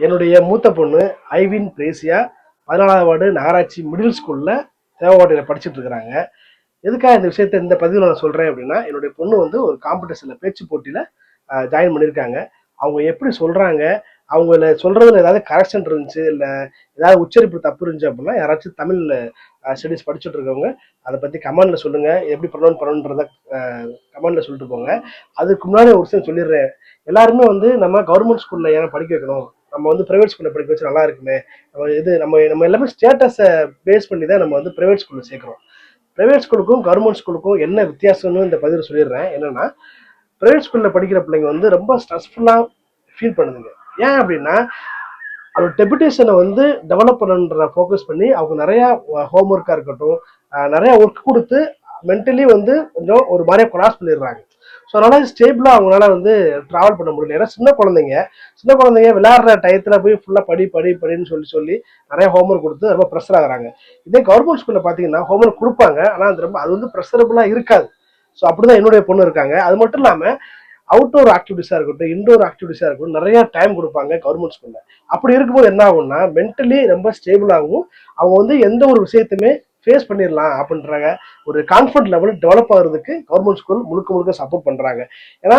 என்னுடைய மூத்த பொண்ணு ஐவின் பிரேசியா 14வது வார்டு நகராட்சி மிடில் ஸ்கூல்ல தேவவாடியில் படிச்சுட்டு இருக்கிறாங்க. எதுக்காக இந்த விஷயத்த இந்த பதிவில் நான் சொல்றேன் அப்படின்னா, என்னுடைய பொண்ணு வந்து ஒரு காம்படிஷன்ல பேச்சு போட்டியில ஜாயின் பண்ணியிருக்காங்க. அவங்க எப்படி சொல்றாங்க, அவங்கள சொல்றதுல ஏதாவது கரெக்ஷன் இருந்துச்சு, இல்லை ஏதாவது உச்சரிப்பு தப்பு இருந்துச்சு அப்படின்னா யாராச்சும் தமிழ் ஸ்டடீஸ் படிச்சுட்டு இருக்கவங்க அதை பத்தி கமெண்ட்ல சொல்லுங்க. எப்படி ப்ரொனவுன் பண்ணணுன்றத கமெண்ட்ல சொல்லிட்டு போங்க. அதுக்கு முன்னாடி ஒரு விஷயம் சொல்லிடுறேன். எல்லாருமே வந்து நம்ம கவர்மெண்ட் ஸ்கூல்ல ஏன் படிக்க வைக்கணும், நம்ம வந்து பிரைவேட் ஸ்கூல்ல படிக்க வச்சு நல்லா இருக்குமே, நம்ம எல்லாமே ஸ்டேட்டஸை பேஸ் பண்ணி தான் நம்ம வந்து பிரைவேட் ஸ்கூல்ல சேர்க்கிறோம். பிரைவேட் ஸ்கூலுக்கும் கவர்மெண்ட் ஸ்கூலுக்கும் என்ன வித்தியாசம்னு இந்த பதிவு சொல்லிடுறேன். என்னன்னா, பிரைவேட் ஸ்கூல்ல படிக்கிற பிள்ளைங்க வந்து ரொம்ப ஸ்ட்ரெஸ்ஃபுல்லா ஃபீல் பண்ணுதுங்க. ஏன் அப்படின்னா, அவங்க டெபுடேஷனை வந்து டெவலப் பண்ணுன்ற ஃபோக்கஸ் பண்ணி அவங்க நிறைய ஹோம்ஒர்க்காக இருக்கட்டும், நிறைய ஒர்க் கொடுத்து மென்டலி வந்து கொஞ்சம் ஒரு மாதிரியா கொலாஸ் பண்ணிடுறாங்க. ஸோ அதனால ஸ்டேபிளாக அவங்களால வந்து ட்ராவல் பண்ண முடியல. ஏன்னா சின்ன குழந்தைங்க விளையாடுற டயத்தில் போய் ஃபுல்லாக படின்னு சொல்லி நிறைய ஹோம்ஒர்க் கொடுத்து ரொம்ப ப்ரெஷர் ஆகுறாங்க. இதே கவர்மெண்ட் ஸ்கூலில் பார்த்தீங்கன்னா ஹோம்ஒர்க் கொடுப்பாங்க, ஆனால் அது வந்து ப்ரெஷரபுளாக இருக்காது. ஸோ அப்படிதான் என்னுடைய பொண்ணு இருக்காங்க. அது மட்டும் இல்லாமல் அவுட்டோர் ஆக்டிவிட்டிஸாக இருக்கட்டும், இன்டோர் ஆக்டிவிட்டிஸாக இருக்கட்டும், நிறைய டைம் கொடுப்பாங்க கவர்மெண்ட் ஸ்கூல்ல. அப்படி இருக்கும்போது என்ன ஆகும்னா, மென்டலி ரொம்ப ஸ்டேபிளாகவும் அவங்க வந்து எந்த ஒரு விஷயத்தையுமே ஃபேஸ் பண்ணிடலாம் அப்படின்றாங்க. ஒரு கான்ஃபிடன்ட் லெவல் டெவலப் ஆகுறதுக்கு கவர்மெண்ட் ஸ்கூல் முழுக்க சப்போர்ட் பண்றாங்க. ஏன்னா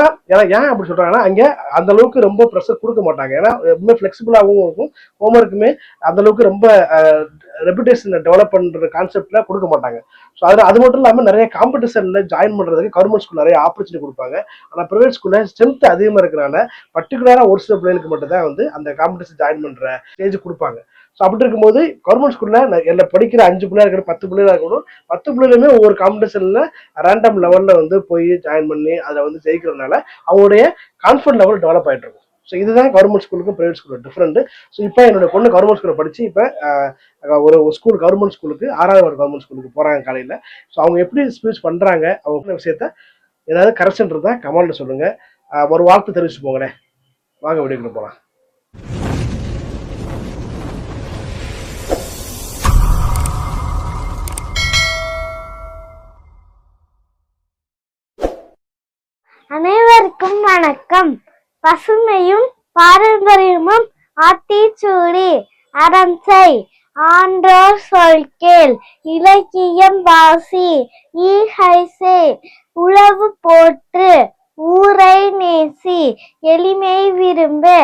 ஏன் அப்படி சொல்றாங்கன்னா, அங்கே அந்த அளவுக்கு ரொம்ப ப்ரெஷர் கொடுக்க மாட்டாங்க. ஏன்னா ரொம்ப ஃபிளெக்சிபிளாகவும் இருக்கும். ஹோம்ஒர்க்குமே அந்த அளவுக்கு ரொம்ப ரெபுடேஷனை டெவலப் பண்ற கான்செப்ட்ல கொடுக்க மாட்டாங்க. ஸோ அது மட்டும் இல்லாமல் நிறைய காம்படிஷன்ல ஜாயின் பண்றதுக்கு கவர்மெண்ட் ஸ்கூல் நிறைய ஆப்பர்ச்சுனிட்டி கொடுப்பாங்க. ஆனால் பிரைவேட் ஸ்கூல்ல ஸ்ட்ரென்த் அதிகமாக இருக்கிறனால பர்டிகுலரா ஒரு சில பிள்ளைகளுக்கு மட்டும் தான் வந்து அந்த காம்படிஷன் ஜாயின் பண்ற ஸ்டேஜ் கொடுப்பாங்க. ஸோ அப்படி இருக்கும்போது கவர்மெண்ட் ஸ்கூல்ல என்ன படிக்கிற 5 பிள்ளையா இருக்கணும், 10 பிள்ளையா இருக்கணும், 10 பிள்ளைகளுமே ஒவ்வொரு காம்படிஷன்ல ரேண்டம் லெவல்ல வந்து போய் ஜாயின் பண்ணி அதில் வந்து ஜெயிக்கிறதுனால அவங்களுடைய கான்ஃபிடன்ட் லெவல் டெவலப் ஆகிட்டு இருக்கும். ஸோ இதுதான் கவர்மெண்ட் ஸ்கூலுக்கும் பிரைவேட் ஸ்கூலுக்கும் டிஃப்ரெண்ட். ஸோ இப்போ என்னோட பொண்ணு கவர்மெண்ட் ஸ்கூலில் படிச்சு இப்போ ஒரு ஸ்கூல் கவர்மெண்ட் ஸ்கூலுக்கு 6வது வார்டு கவர்மெண்ட் ஸ்கூலுக்கு போறாங்க காலையில். ஸோ அவங்க எப்படி ஸ்பீச் பண்றாங்க, அவங்க விஷயத்த ஏதாவது கரெக்ஷன் இருந்தால் கமெண்ட்ல சொல்லுங்க. ஒரு வாழ்த்து தெரிவிச்சு போங்களேன். வாங்க வீடியோக்குள்ள போகலாம். அனைவருக்கும் வணக்கம். பசுமையும் பாரம்பரியமும் ஆத்திச்சூடி அறம் செய், ஆன்றோர் சொல் கேள், இலக்கியம் வாசி, ஈகை உழவு போற்று, ஊரை நேசி, எளிமை விரும்பு,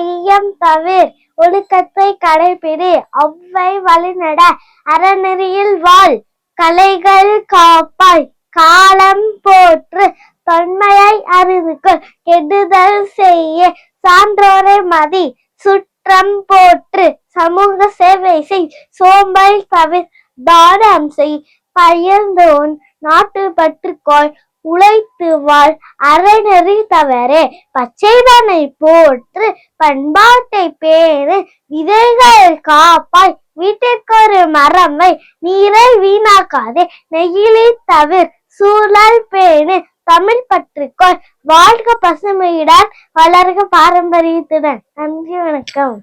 ஐயம் தவிர், ஒழுக்கத்தை கடைபிடி, ஒவ்வை வழிநட, அறநெறியில் வாழ், கலைகள் காப்பாய், காலம் போற்று, தொன்மையை அறிந்துகொள், கெடுதல் செய்ய, சான்றோரை மதி, சுற்றம் போற்று, சமூக சேவை செய், சோம்பல் தவிர், தானம் செய், பயிர்ந்தோன் நாட்டு பற்றுக்கோள், உழைத்து வாழ், அறநெறி தவறே, பச்சைதனை போற்று, பண்பாட்டை பேணு, விதைகள் காப்பாய், வீட்டிற்கொரு மரமை, நீரை வீணாக்காதே, நெகிழி தவிர், சூழல் பேணு, தமிழ் பற்றுக்கோள், வாழ்க பசுமையுடன், வளர்க பாரம்பரியத்துடன். நன்றி, வணக்கம்.